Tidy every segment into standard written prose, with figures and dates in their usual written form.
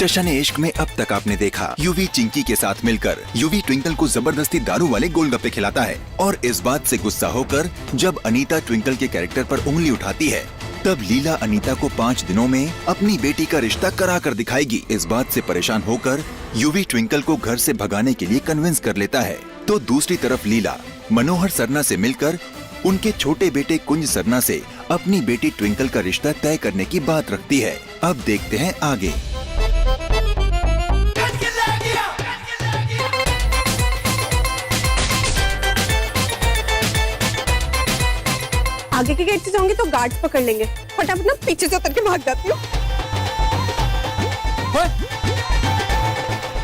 जशन इश्क में अब तक आपने देखा यूवी चिंकी के साथ मिलकर यूवी ट्विंकल को जबरदस्ती दारू वाले गोलगप्पे खिलाता है और इस बात से गुस्सा होकर जब अनीता ट्विंकल के कैरेक्टर पर उंगली उठाती है तब लीला अनीता को 5 दिनों में अपनी बेटी का रिश्ता करा कर दिखाएगी। इस बात से परेशान होकर यूवी ट्विंकल को घर से भगाने के लिए कन्विंस कर लेता है। तो दूसरी तरफ लीला मनोहर सरना से मिलकर उनके छोटे बेटे कुंज सरना से अपनी बेटी ट्विंकल का रिश्ता तय करने की बात रखती है। अब देखते हैं आगे। आगे के गेट से जाऊंगी तो गार्ड्स पकड़ लेंगे। फटाफट ना पीछे से उतर के भाग जाती हूँ।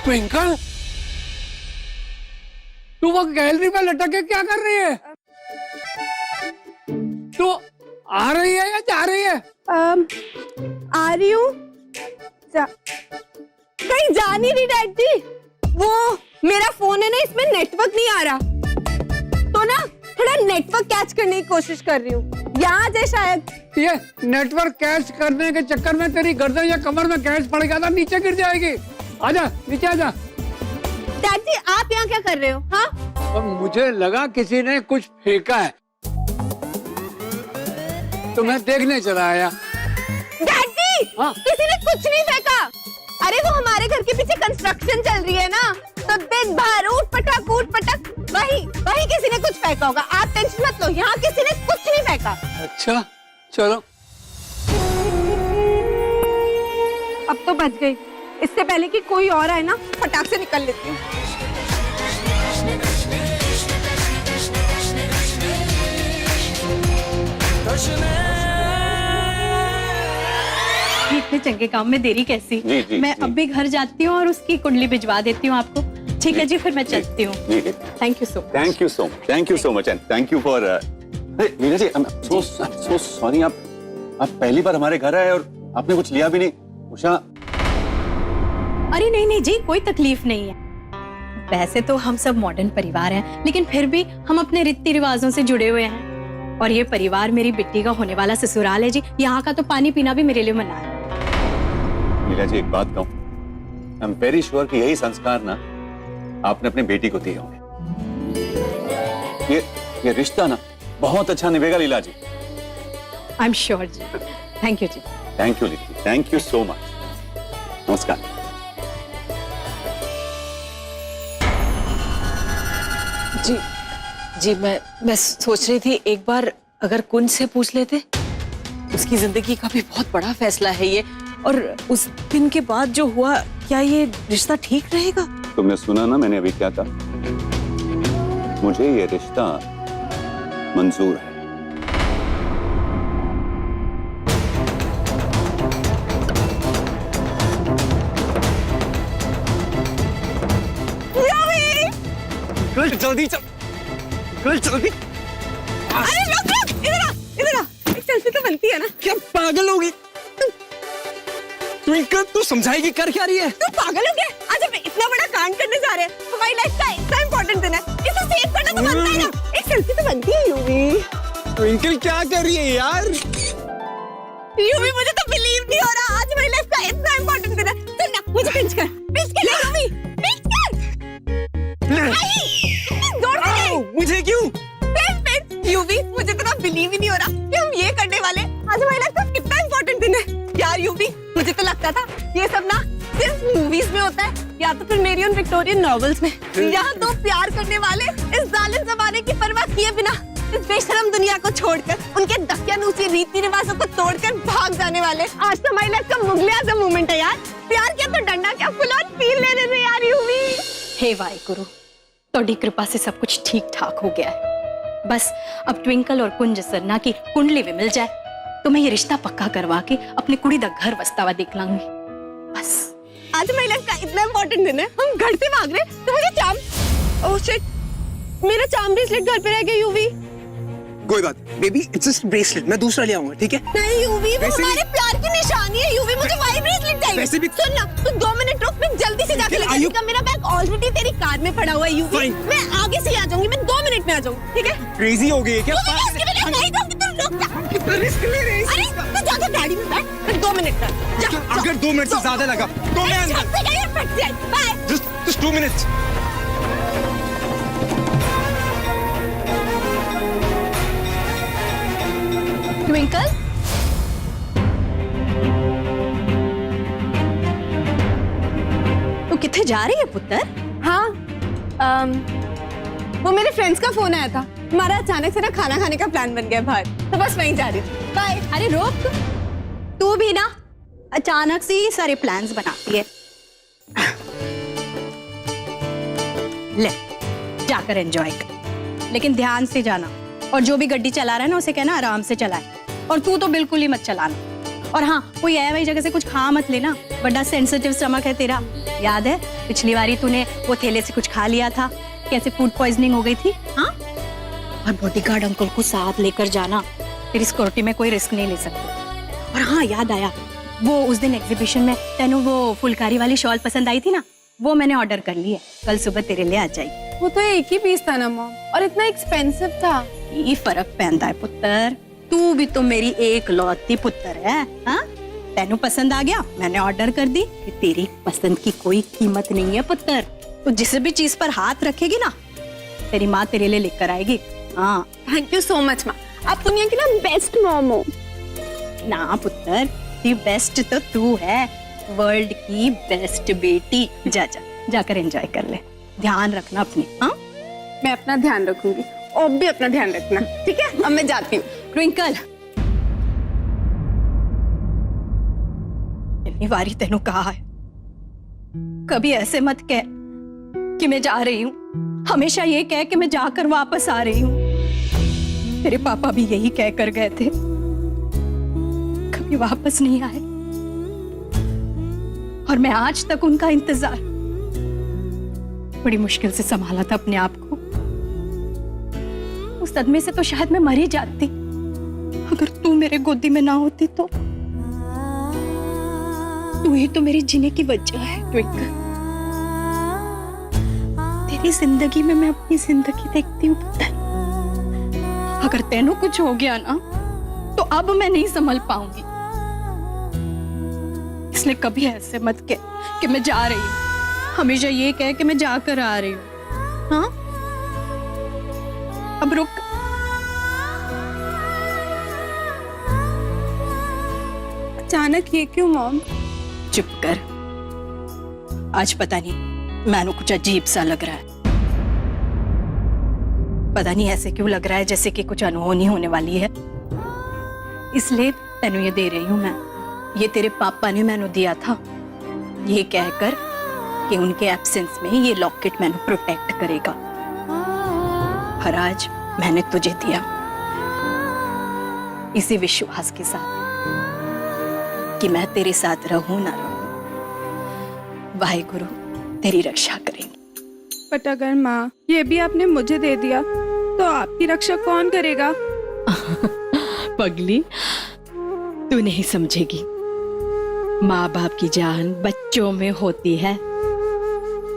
ट्विंकल, तू वो गैलरी में लटक के क्या कर रही है? तू आ रही है या जा रही है? आ रही हूँ। कहीं जा नहीं रही डैडी। वो मेरा फोन है ना, इसमें नेटवर्क नहीं आ रहा, तो ना थोड़ा नेटवर्क कैच करने की कोशिश कर रही हूँ। यहाँ जाए शायद। ये नेटवर्क कैच करने के चक्कर में तेरी गर्दन या कमर में कैच पड़ गया था, नीचे गिर जाएगी। आजा, नीचे आजा। डैडी आप यहाँ क्या कर रहे हो? हाँ, और मुझे लगा किसी ने कुछ फेंका है तो मैं देखने चला आया। डैडी हाँ? किसी ने कुछ नहीं फेंका। अरे वो हमारे घर के पीछे कंस्ट्रक्शन चल रही है ना, तो दिन भर ऊट पटक वही किसी ने कुछ फेंका होगा। आप टेंशन मत लो, यहाँ किसी ने कुछ नहीं फेंका। अच्छा चलो। अब तो बच गई। इससे पहले कि कोई और आए ना, फटाक से निकल लेती हूँ। इतने चंगे काम में देरी कैसी? मैं अब भी घर जाती हूँ और उसकी कुंडली भिजवा देती हूँ आपको। ठीक है जी, फिर मैं चलती हूँ। Thank you so much. Thank you so much and thank you for Meena ji, I am so sorry. आप पहली बार हमारे घर आए और आपने कुछ लिया भी नहीं। उषा, अरे नहीं जी, कोई तकलीफ नहीं है। वैसे तो हम सब मॉडर्न परिवार हैं, लेकिन फिर भी हम अपने रीति रिवाजों से जुड़े हुए हैं। और ये परिवार मेरी बेटी का होने वाला ससुराल है जी। यहाँ का तो पानी पीना भी मेरे लिए मना है। मीना जी, एक बात कहूं, आई एम वेरी श्योर कि यही संस्कार ना आपने अपनी बेटी को दिए होंगे। ये रिश्ता ना बहुत अच्छा निभेगा Leela ji. I am sure जी। थैंक यू जी। Thank you Leela, thank you so much. नमस्कार। जी मैं सोच रही थी एक बार अगर कुंज से पूछ लेते। उसकी जिंदगी का भी बहुत बड़ा फैसला है ये, और उस दिन के बाद जो हुआ, क्या ये रिश्ता ठीक रहेगा? तुमने सुना ना मैंने अभी क्या कहा? मुझे ये रिश्ता मंजूर है। जल्दी चल, जल्दी। अरे रुक, इधर आ। एक सेल्फी तो बनती है ना। क्या पागल होगी ट्विंकल? तू समझाएगी कर क्या रही है? तू पागल हो गया? आज हम इतना बड़ा कांड करने जा रहे हैं। हमारी लाइफ का इतना इम्पोर्टेंट दिन है, इसे सेव करना तो बनता है ना। एक सेल्फी तो बनती है यूवी। ट्विंकल क्या कर रही है यार? यूवी मुझे तो बिलीव नहीं हो रहा, आज हमारी लाइफ का इतना इम्पोर्टेंट दिन है। चल ना, मुझे पिंच कर ले यूवी, पिंच कर। जोर से ले। मुझे क्यों? यूवी, मुझे तो ना बिलीव ही नहीं हो रहा कि हम ये करने वाले। आज हमारी लाइफ का कितना इम्पोर्टेंट दिन है यार। यूवी, मुझे तो लगता था ये सब ना सिर्फ मूवीज में होता है या तो फिर मेरी उन विक्टोरियन नॉवेल्स में। यहाँ तो प्यार करने वाले इस जालिम जमाने की परवाह किए बिना इस बेशरम दुनिया को छोड़कर, उनके दकियानूसी रीति रिवाजों को तोड़कर भाग जाने वाले। आज तो हमारी लाइफ का मुगले आजम मोमेंट है यार। प्यार किया तो डंडा क्या, फुल ऑन फील लेने दे यार यूवी। हे वाहिगुरु, तोड़ी कृपा से सब कुछ ठीक ठाक हो गया है। बस अब ट्विंकल और कुंज सरना की कुंडली भी मिल जाए तो मैं ये रिश्ता पक्का करवा के अपने कुड़ी दा घर वस्तावा देख लांगी। बस आज हमारी लाइफ का इतना इम्पोर्टेंट दिन है, हम घर से भाग रहे तो मुझे चाम, ओह शिट, मेरा चाम ब्रेसलेट घर पे रह गया यूवी। कोई बात बेबी, इट्स जस्ट ब्रेसलेट, मैं दूसरा ले आऊंगा, ठीक है? नहीं यूवी, वो हमारे प्यार की निशानी है यूवी। मुझे वही ब्रेसलेट चाहिए। वैसे भी सुन ना, तू 2 मिनट रुक, मैं जल्दी से जाके लेके आऊंगा। मेरा बैग ऑलरेडी तेरी कार में पड़ा हुआ है यूवी। मैं आगे से ही आ जाऊंगी, मैं 2 मिनट में आ जाऊंगी, ठीक है? क्रेजी हो गई है क्या? नहीं जाऊंगी, तू रुक जा। कितना रिस्क ले रही है? अरे तू जाके जा गाड़ी में बैठ, 2 मिनट कर जा। अगर 2 मिनट से ज्यादा लगा तो मैं अंदर। बाय। Just 2 minutes. ट्विंकल, तू किथे जा रही है पुत्र? हाँ, वो मेरे फ्रेंड्स का फोन आया था, हमारा अचानक से ना खाना खाने का प्लान बन गया बाहर, तो बस वहीं जा रही थी। बाय। अरे रोक, तू भी ना अचानक से ही सारे प्लान्स बनाती है। ले, जाकर एंजॉय कर, लेकिन ध्यान से जाना, और जो भी गड्डी चला रहा है ना उसे कहना आराम से चलाए, और तू तो बिल्कुल ही मत चलाना। और हाँ, कोई है वही जगह से कुछ खा मत लेना, बड़ा सेंसिटिव स्टमक है तेरा। याद है पिछली बारी तूने वो ठेले से कुछ खा लिया था, कैसे फूड पॉइजनिंग हो गई थी। हाँ, और बॉडीगार्ड अंकल को साथ लेकर जाना, तेरी सिक्योरिटी में कोई रिस्क नहीं ले सकते। और हाँ, याद आया, वो उस दिन एग्जीबिशन में तेनू वो फुलकारी वाली शॉल पसंद आई थी ना, वो मैंने ऑर्डर कर ली है, कल सुबह तेरे लिए आ जाएगी। वो तो एक ही पीस था ना मॉम, और इतना एक्सपेंसिव था। ये फर्क पहनता है पुत्र, तू भी तो मेरी एक लौती पुत्र है। हाँ, तेनू पसंद आ गया, मैंने ऑर्डर कर दी, कि तेरी पसंद की कोई कीमत नहीं है पुत्र। तो जिस भी चीज पर हाथ रखेगी ना, तेरी माँ तेरे लिए लेकर आएगी। हाँ, थैंक यू सो मच माँ, आप दुनिया की ना बेस्ट मॉम हो। ना पुत्र, दी बेस्ट तो तू है, वर्ल्ड की बेस्ट बेटी। जा जा, जाकर एंजॉय कर ले, ध्यान रखना अपनी। हाँ, मैं अपना ध्यान रखूंगी, और भी अपना ध्यान रखना, ठीक है? अब मैं जाती हूँ। ट्विंकल, इतनी बारी तेनू कहा है, कभी ऐसे मत कह कि मैं जा रही हूँ, हमेशा ये कह कि मैं जाकर वापस आ रही हूँ। तेरे पापा भी यही कह कर गए थे, कभी वापस नहीं आए, और मैं आज तक उनका इंतजार बड़ी मुश्किल से संभाला था अपने आप को। उस सदमे से तो शायद मैं मर ही जाती, अगर तू मेरे गोदी में ना होती तो। तू ही तो मेरी जीने की वजह है ट्विंकल। तेरी जिंदगी में मैं अपनी जिंदगी देखती हूँ पुत्र। अगर तेनू कुछ हो गया ना, तो अब मैं नहीं संभल पाऊंगी, इसलिए कभी ऐसे मत कह कि मैं जा रही हूँ, हमेशा ये कह कि मैं जाकर आ रही हूँ। हाँ, अब रुक। अचानक ये क्यों मॉम? चुप कर, आज पता नहीं मैनू कुछ अजीब सा लग रहा है। पता नहीं ऐसे क्यों लग रहा है जैसे कि कुछ अनहोनी होने वाली है, इसलिए तेनू ये दे रही हूं मैं। ये तेरे पापा ने मैनू दिया था, ये कहकर कि उनके एब्सेंस में ये लॉकेट मैनू प्रोटेक्ट करेगा, और आज मैंने तुझे दिया इसी विश्वास के साथ कि मैं तेरे साथ रहूं ना रहूं, वाहेगुरु तेरी रक्षा करेंगे। बट अगर माँ ये भी आपने मुझे दे दिया तो आपकी रक्षा कौन करेगा? पगली, तू नहीं समझेगी, माँ बाप की जान बच्चों में होती है।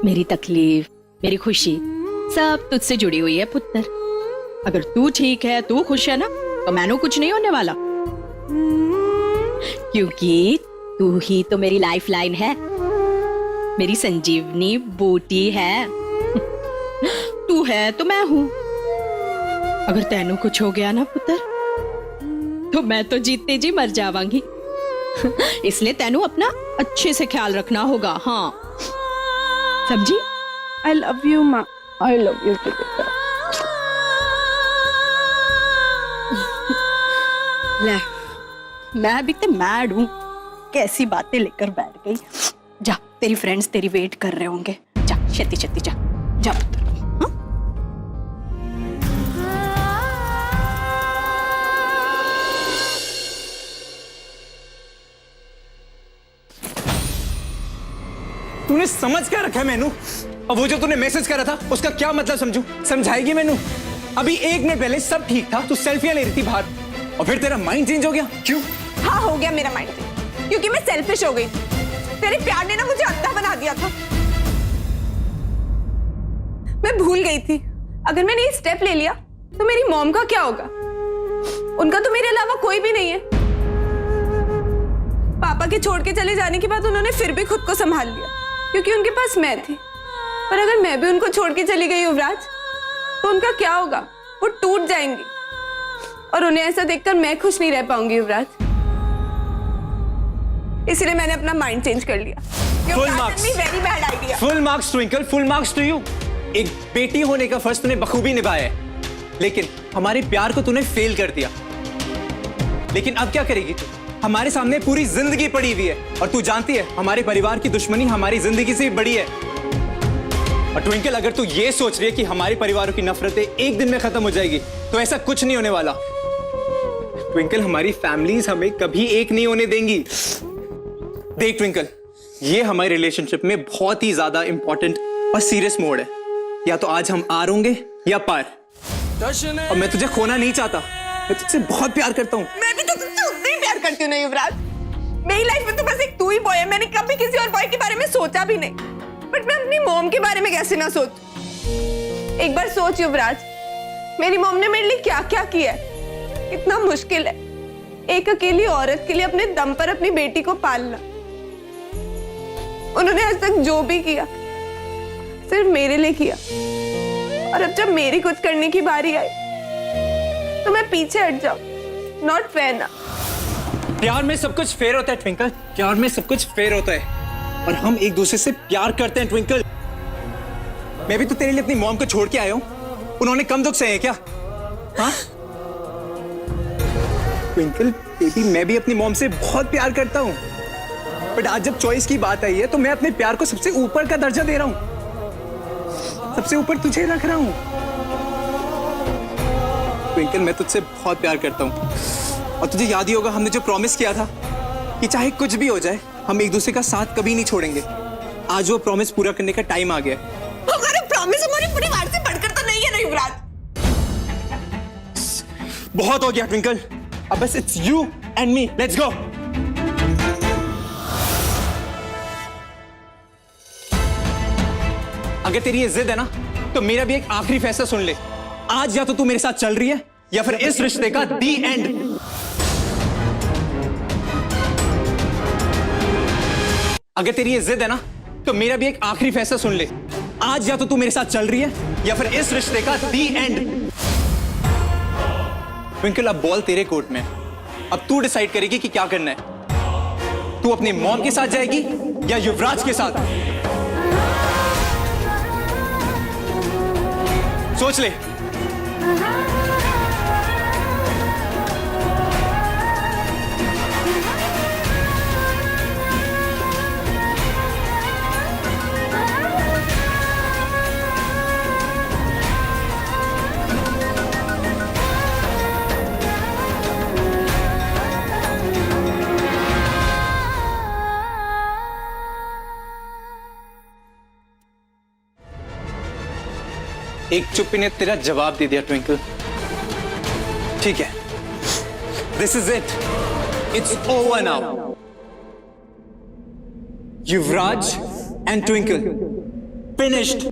मेरी तकलीफ, मेरी खुशी सब तुझसे जुड़ी हुई है पुत्र। अगर तू ठीक है, तू खुश है ना, तो मैनू कुछ नहीं होने वाला, क्योंकि तू ही तो मेरी लाइफ लाइन है, मेरी संजीवनी बूटी है। तू है तो मैं हूं। अगर तेनू कुछ हो गया ना पुत्र, तो मैं तो जीते जी मर जावांगी। इसलिए तेनू अपना अच्छे से ख्याल रखना होगा। हाँ, समझी? आई लव यू माँ। I love you too. ले, मैं भी तो मैड हूं, कैसी बातें लेकर बैठ गई। जा, तेरी फ्रेंड्स तेरी वेट कर रहे होंगे, जा छेती छेती जा, जा पुत्र। तूने समझ क्या रखा है मैनू? और वो जो तूने मैसेज करा था उसका क्या मतलब समझू? समझाएगी मैनू? अभी 1 मिनट पहले सब ठीक था, तू सेल्फियां ले रही थी बाहर, और फिर तेरा माइंड चेंज हो गया। क्यों? हाँ, हो गया मेरा माइंड चेंज, क्योंकि मैं सेल्फिश हो गई थी। तेरे प्यार ने ना मुझे अंधा बना दिया था। मैं भूल गई थी, अगर मैंने ये स्टेप ले लिया तो मेरी मॉम का क्या होगा? उनका तो मेरे अलावा कोई भी नहीं है। पापा के छोड़ के चले जाने के बाद उन्होंने फिर भी खुद को संभाल लिया, क्योंकि उनके पास मैं थी। पर अगर मैं भी उनको छोड़ के चली गई युवराज, तो उनका क्या होगा? वो टूट जाएंगी और उन्हें ऐसा देखकर मैं खुश नहीं रह पाऊंगी युवराज। इसलिए मैंने अपना माइंड चेंज कर लिया। Very bad idea. Full marks Twinkle, full marks to you. एक बेटी होने का फर्ज तूने बखूबी निभाया है, लेकिन हमारे प्यार को तूने फेल कर दिया। लेकिन अब क्या करेगी तू? हमारे सामने पूरी जिंदगी पड़ी हुई है और तू जानती है हमारे परिवार की दुश्मनी हमारी जिंदगी से भी बड़ी है। और ट्विंकल, अगर तू ये सोच रही है कि हमारे परिवारों की नफरतें एक दिन में खत्म हो जाएगी, तो ऐसा कुछ नहीं होने वाला। ट्विंकल, हमारी फैमिलीज हमें कभी एक नहीं होने देंगी। देख ट्विंकल, ये हमारे रिलेशनशिप में बहुत ही ज्यादा इंपॉर्टेंट और सीरियस मोड है। या तो आज हम आर होंगे या पार। और मैं तुझे खोना नहीं चाहता, मैं तुझसे बहुत प्यार करता हूँ। मैं भी तो तुझसे उतना ही प्यार करती हूँ ना युवराज। मेरी लाइफ में तो बस एक तू ही बॉय है। मैंने कभी किसी और बॉय के बारे में सोचा भी नहीं। बट मैं अपनी मॉम के बारे में कैसे ना सोच? एक बार सोच युवराज, मेरी मॉम ने मेरे लिए क्या क्या किया है। कितना मुश्किल है एक अकेली औरत के लिए अपने दम पर अपनी बेटी को पालना। उन्होंने आज तक जो भी किया सिर्फ मेरे लिए किया, और अब जब मेरी कुछ करने की बारी आई तो मैं पीछे हट जाऊं। नॉट फेयर ना। प्यार में सब कुछ फेयर होता है ट्विंकल, प्यार में सब कुछ फेयर होता है और हम एक दूसरे से प्यार करते हैं ट्विंकल। मैं भी तो तेरे लिए अपनी मॉम को छोड़ के आया हूं, उन्होंने कम दुख सहे क्या? हाँ ट्विंकल बेबी, मैं भी अपनी मॉम से बहुत प्यार करता हूं, बट आज जब चॉइस की बात आई है तो मैं अपने प्यार को सबसे ऊपर का दर्जा दे रहा हूं, सबसे ऊपर तुझे रख रहा हूं। ट्विंकल, मैं तुझसे बहुत प्यार करता हूं और तुझे याद ही होगा हमने जो प्रॉमिस किया था कि चाहे कुछ भी हो जाए हम एक दूसरे का साथ कभी नहीं छोड़ेंगे। आज वो प्रॉमिस पूरा करने का टाइम आ गया है। हमारा प्रॉमिस हमारे परिवार से बढ़कर तो नहीं है ना युवराज। बहुत हो गया ट्विंकल, अब बस it's you and me, let's go. अगर तेरी ये जिद है ना तो मेरा भी एक आखिरी फैसला सुन ले। आज या तो तू मेरे साथ चल रही है या फिर इस रिश्ते का दी एंड। अगर तेरी ये जिद है ना तो मेरा भी एक आखिरी फैसला सुन ले। आज या तो तू मेरे साथ चल रही है या फिर इस रिश्ते का दी एंड। ट्विंकल, अब बॉल तेरे कोर्ट में है। अब तू डिसाइड करेगी कि क्या करना है। तू अपनी मॉम के साथ जाएगी या युवराज के साथ? सोच ले। एक चुप्पी ने तेरा जवाब दे दिया ट्विंकल। ठीक है, this is it, it's over now. Yuvraj and twinkle finished.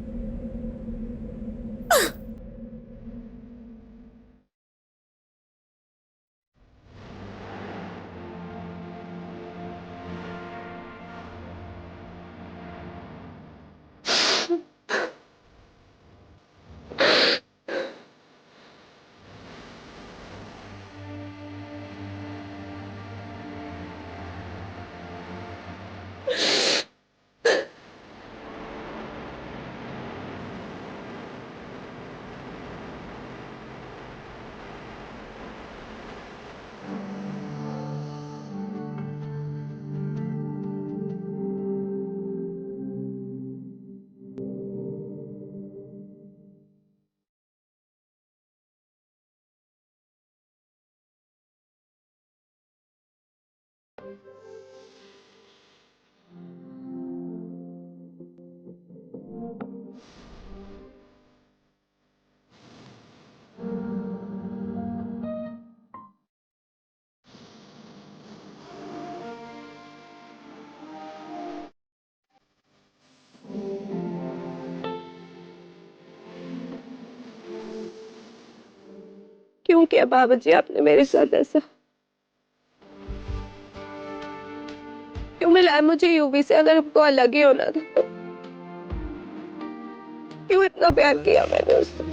क्यों किया बाबा जी आपने मेरे साथ ऐसा? मिला है मुझे यूवी से, अगर हमको अलग ही होना था तो क्यों इतना प्यार किया मैंने उससे?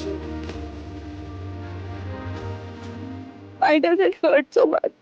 Why does it hurt so much?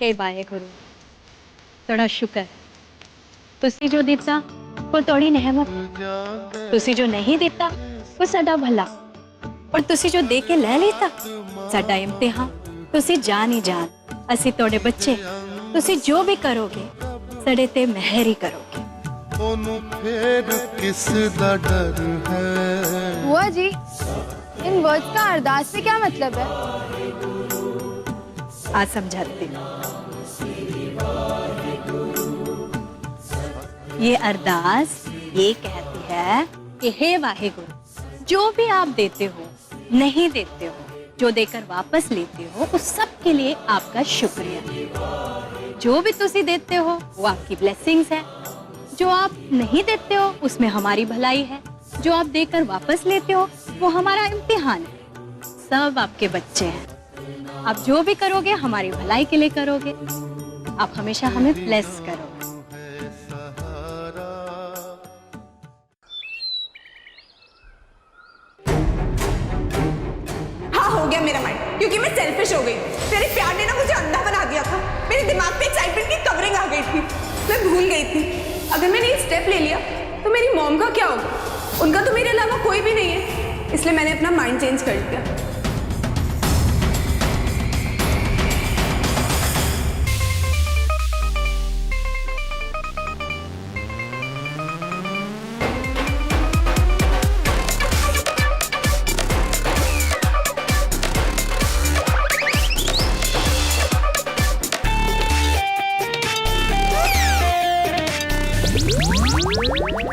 हे वाहेगुरु, थोड़ा शुक्र। तुसी जो दिता वो थोड़ी नेहमत, तुसी जो नहीं दिता वो साडा भला, और तुसी जो दे के ले लेता साडा इम्तिहान। तुसी जान ही जान, असी तोड़े बच्चे, तुसी जो भी करोगे सड़े ते मेहर ही करोगे। बुआ जी, इन वर्ड्स का अरदास से क्या मतलब है? आज समझाती हूँ। ये अरदास ये कहती है कि हे वाहेगुरु, जो भी आप देते हो, नहीं देते हो, जो देकर वापस लेते हो, उस सब के लिए आपका शुक्रिया। जो भी तुसी देते हो वो आपकी ब्लेसिंग्स है, जो आप नहीं देते हो उसमें हमारी भलाई है, जो आप देकर वापस लेते हो वो हमारा इम्तिहान है। सब आपके बच्चे हैं, आप जो भी करोगे हमारी भलाई के लिए करोगे। आप हमेशा हमें ब्लेस करोगे। हाँ, हो गया मेरा माइंड, क्योंकि मैं सेल्फिश हो गई। तेरे प्यार ने ना मुझे अंधा बना दिया था। मेरे दिमाग पे एक्साइटमेंट की कवरिंग आ गई थी, मैं भूल गई थी। अगर मैंने ये स्टेप ले लिया तो मेरी मॉम का क्या होगा? उनका तो मेरे अलावा कोई भी नहीं है, इसलिए मैंने अपना माइंड चेंज कर दिया।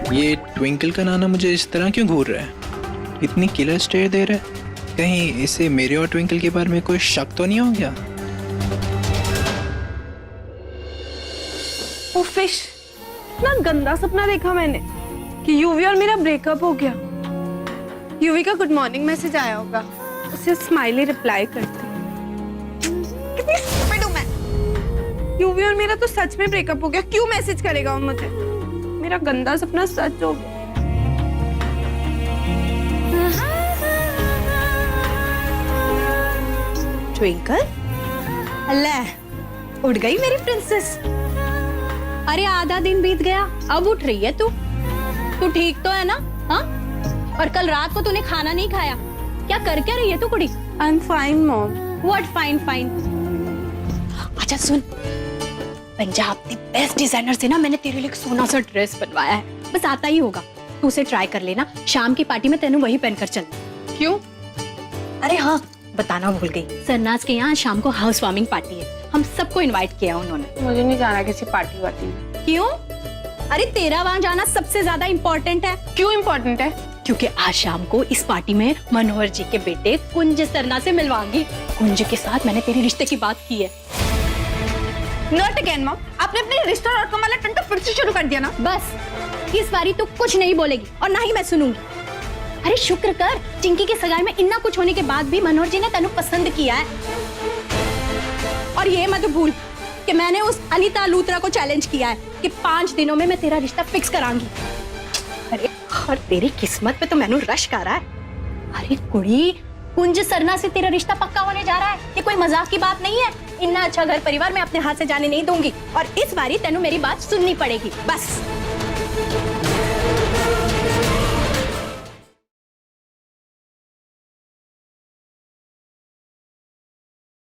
ये ट्विंकल का नाना मुझे इस तरह क्यों घूर रहा है? इतनी किलर स्टेयर दे रहा है। कहीं इसे मेरे और ट्विंकल के बारे में कोई शक तो नहीं हो गया? ओ फिश, इतना गंदा सपना देखा मैंने कि यूवी और मेरा ब्रेकअप हो गया। यूवी का गुड मॉर्निंग मैसेज आया होगा, उसे स्माइली रिप्लाई करती। कितनी स्टूपिड हूं मैं। यूवी और मेरा तो सच में ब्रेकअप हो गया, क्यों मैसेज करेगा वो मुझे? मेरा गंदा सपना सच हो गया। ट्विंकल, अल्लाह, उठ गई मेरी प्रिंसेस। अरे आधा दिन बीत गया, अब उठ रही है तू? तू ठीक तो है ना? हाँ? और कल रात को तूने खाना नहीं खाया, क्या कर क्या रही है तू कुड़ी? I am fine mom. What fine fine? अच्छा सुन, पंजाब के बेस्ट डिजाइनर से ना मैंने तेरे लिए एक सोना सा ड्रेस बनवाया है, बस आता ही होगा। तू उसे ट्राई कर लेना, शाम की पार्टी में तेनू वही पहनकर चल। क्यों? अरे हाँ, बताना भूल गई, सरनाज के यहाँ शाम को हाउस वार्मिंग पार्टी है, हम सबको इनवाइट किया उन्होंने। मुझे नहीं जाना किसी पार्टी वार्टी में। क्यों? अरे तेरा वहाँ जाना सबसे ज्यादा इम्पोर्टेंट है। क्यों इम्पोर्टेंट है? क्योंकि आज शाम को इस पार्टी में मनोहर जी के बेटे कुंज सरना से मिलवाऊंगी। कुंज के साथ मैंने तेरे रिश्ते की बात की है। नॉट अगेन मॉम, आपने अपने रिश्ता और आउटकम वाला टंटा फिर से शुरू कर दिया ना। बस इस बारी तू कुछ नहीं बोलेगी और ना ही मैं सुनूंगी। अरे शुक्र कर, चिंकी के सगाई में इतना कुछ होने के बाद भी मनोहर जी ने तेनू पसंद किया है। और ये मत भूल कि मैंने उस अनीता लूथरा को चैलेंज किया है कि 5 दिनों में मैं तेरा रिश्ता फिक्स करांगी। अरे और तेरी किस्मत पे तो मैनू रश आ रहा है। अरे कुड़ी, कुंज सरना से तेरा रिश्ता पक्का होने जा रहा है, ये कोई मजाक की बात नहीं है। इतना अच्छा घर परिवार मैं अपने हाथ से जाने नहीं दूंगी और इस बारी तेनू मेरी बात सुननी पड़ेगी बस।